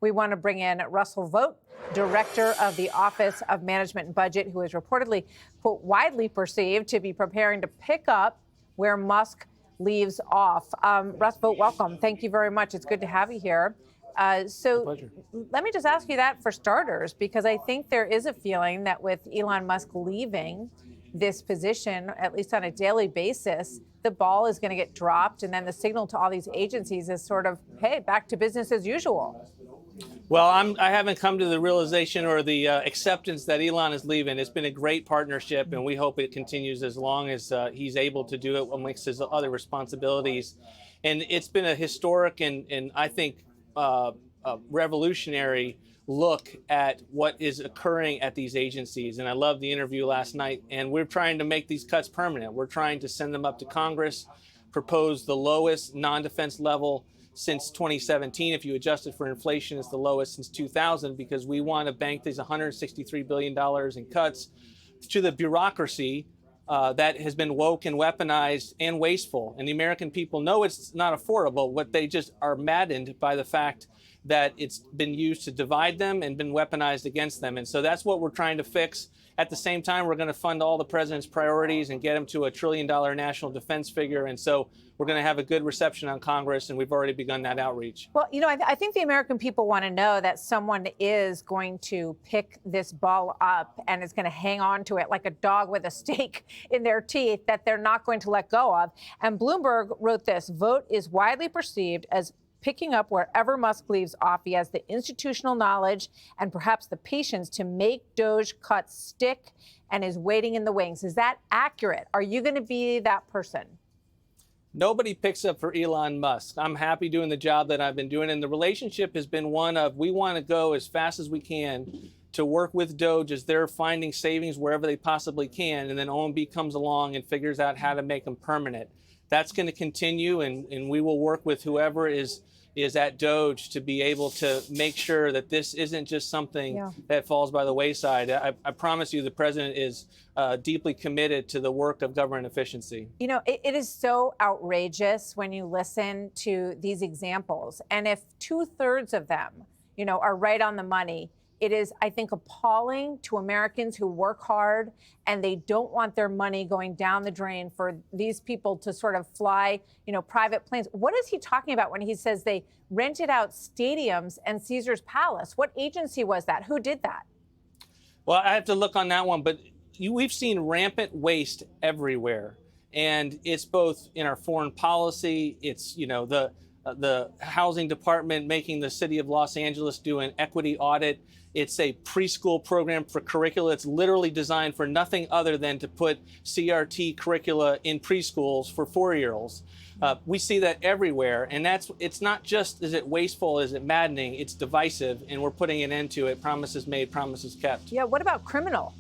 We want to bring in Russell Vought, director of the Office of Management and Budget, who is reportedly, quote, widely perceived to be preparing to pick up where Musk leaves off. Russ Vought, welcome. Thank you very much. It's good to have you here. So let me just ask you that for starters, because I think there is a feeling that with Elon Musk leaving this position, at least on a daily basis, the ball is going to get dropped. And then the signal to all these agencies is sort of, hey, back to business as usual. Well, I haven't come to the realization or the acceptance that Elon is leaving. It's been a great partnership, and we hope it continues as long as he's able to do it amongst his other responsibilities. And it's been a historic and I think, a revolutionary look at what is occurring at these agencies. And I love the interview last night. And we're trying to make these cuts permanent. We're trying to send them up to Congress, propose the lowest non-defense level since 2017. If you adjust it for inflation, it's the lowest since 2000, because we want to bank these $163 billion in cuts to the bureaucracy that has been woke and weaponized and wasteful. And the American people know it's not affordable. What they just are maddened by the fact that it's been used to divide them and been weaponized against them. And so that's what we're trying to fix. At the same time, we're going to fund all the president's priorities and get him to $1 trillion national defense figure. And so we're going to have a good reception on Congress, and we've already begun that outreach. Well, you know, I think the American people want to know that someone is going to pick this ball up and is going to hang on to it like a dog with a stake in their teeth that they're not going to let go of. And Bloomberg wrote this: Vought is widely perceived as picking up wherever Musk leaves off. He has the institutional knowledge and perhaps the patience to make Doge cuts stick and is waiting in the wings. Is that accurate? Are you going to be that person? Nobody picks up for Elon Musk. I'm happy doing the job that I've been doing. And the relationship has been one of, we want to go as fast as we can to work with Doge as they're finding savings wherever they possibly can. And then OMB comes along and figures out how to make them permanent. That's going to continue, and we will work with whoever is at Doge to be able to make sure that this isn't just something that falls by the wayside. I promise you the president is deeply committed to the work of government efficiency. You know, it is so outrageous when you listen to these examples. And if 2/3 of them, you know, are right on the money, it is, I think, appalling to Americans who work hard and they don't want their money going down the drain for these people to sort of fly, you know, private planes. What is he talking about when he says they rented out stadiums and Caesar's Palace? What agency was that? Who did that? Well, I have to look on that one, but we've seen rampant waste everywhere. And it's both in our foreign policy, it's, you know, the housing department making the city of Los Angeles do an equity audit. It's a preschool program for curricula. It's literally designed for nothing other than to put CRT curricula in preschools for 4-year-olds. We see that everywhere. And it's not just, is it wasteful, is it maddening, it's divisive, and we're putting an end to it. Promises made, promises kept. Yeah, what about criminal?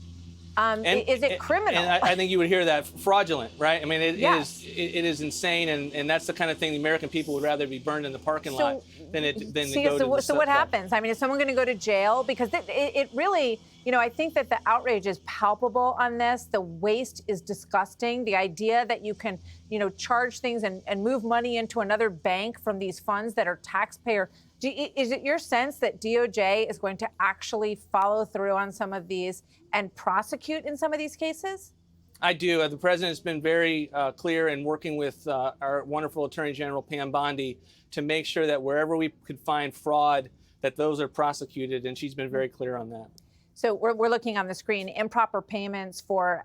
Is it criminal? And I think you would hear that fraudulent, right? I mean, it is insane, and that's the kind of thing the American people would rather be burned in the parking lot than to go to the So what happens? I mean, is someone going to go to jail? Because it really, you know, I think that the outrage is palpable on this. The waste is disgusting. The idea that you can, you know, charge things and move money into another bank from these funds that are taxpayer. Is it your sense that DOJ is going to actually follow through on some of these and prosecute in some of these cases? I do. The president's been very clear in working with our wonderful Attorney General Pam Bondi to make sure that wherever we could find fraud, that those are prosecuted, and she's been very clear on that. So we're looking on the screen, improper payments for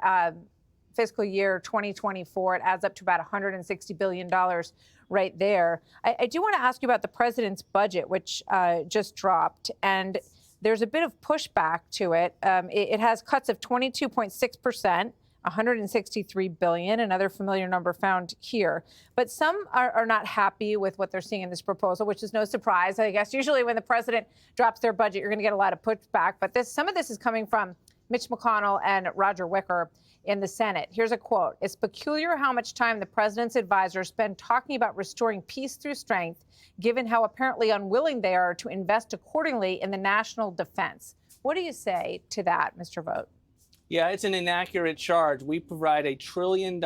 fiscal year 2024. It adds up to about $160 billion right there. I do want to ask you about the president's budget, which just dropped, and there's a bit of pushback to it. It has cuts of 22.6%, $163 billion, another familiar number found here. But some are not happy with what they're seeing in this proposal, which is no surprise. I guess usually when the president drops their budget, you're going to get a lot of pushback. But some of this is coming from Mitch McConnell and Roger Wicker in the Senate. Here's a quote. "It's peculiar how much time the president's advisors spend talking about restoring peace through strength, given how apparently unwilling they are to invest accordingly in the national defense." What do you say to that, Mr. Vought? Yeah, it's an inaccurate charge. We provide $1 trillion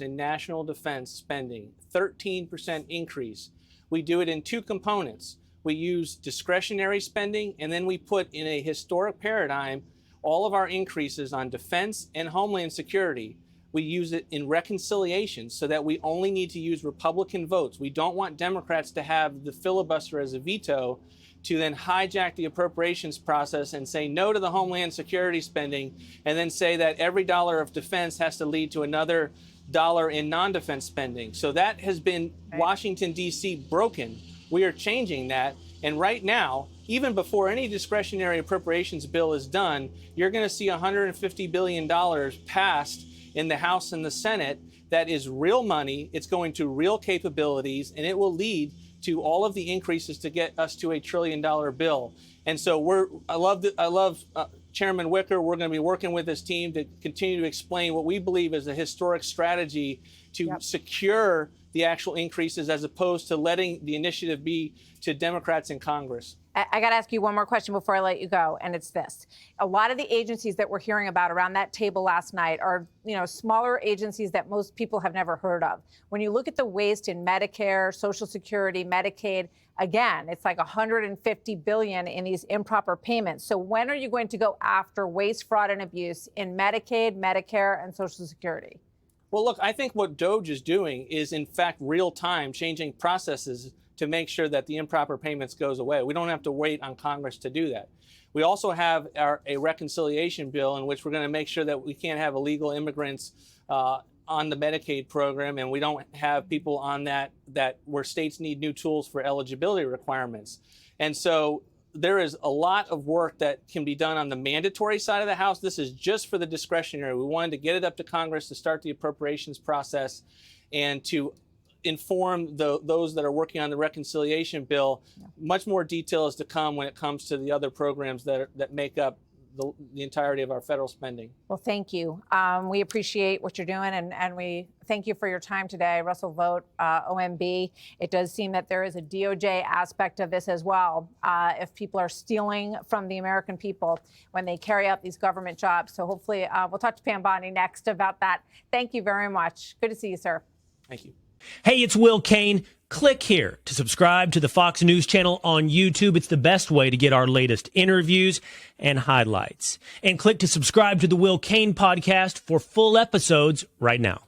in national defense spending, 13% increase. We do it in two components. we use discretionary spending, and then we put in a historic paradigm all of our increases on defense and homeland security. We use it in reconciliation so that we only need to use Republican votes. We don't want Democrats to have the filibuster as a veto to then hijack the appropriations process and say no to the homeland security spending, and then say that every dollar of defense has to lead to another dollar in non-defense spending. So that has been Washington, D.C. broken. We are changing that. And right now, even before any discretionary appropriations bill is done, you're going to see $150 billion passed in the House and the Senate. That is real money. It's going to real capabilities, and it will lead to all of the increases to get us to $1 trillion bill. And so I love Chairman Wicker. We're going to be working with this team to continue to explain what we believe is a historic strategy to secure the actual increases, as opposed to letting the initiative be to Democrats in Congress. I got to ask you one more question before I let you go, and it's this. A lot of the agencies that we're hearing about around that table last night are, smaller agencies that most people have never heard of. When you look at the waste in Medicare, Social Security, Medicaid, again, it's like $150 billion in these improper payments. So when are you going to go after waste, fraud, and abuse in Medicaid, Medicare, and Social Security? Well, look, I think what DOGE is doing is, in fact, real time changing processes to make sure that the improper payments goes away. We don't have to wait on Congress to do that. We also have a reconciliation bill in which we're going to make sure that we can't have illegal immigrants on the Medicaid program, and we don't have people on that where states need new tools for eligibility requirements. And so there is a lot of work that can be done on the mandatory side of the House. This is just for the discretionary. We wanted to get it up to Congress to start the appropriations process and to inform those that are working on the reconciliation bill. Much more detail is to come when it comes to the other programs that make up the entirety of our federal spending. Well, thank you. We appreciate what you're doing, and we thank you for your time today. Russell Vought, OMB. It does seem that there is a DOJ aspect of this as well, if people are stealing from the American people when they carry out these government jobs. So hopefully we'll talk to Pam Bondi next about that. Thank you very much. Good to see you, sir. Thank you. Hey, it's Will Cain. Click here to subscribe to the Fox News channel on YouTube. It's the best way to get our latest interviews and highlights. And click to subscribe to the Will Cain podcast for full episodes right now.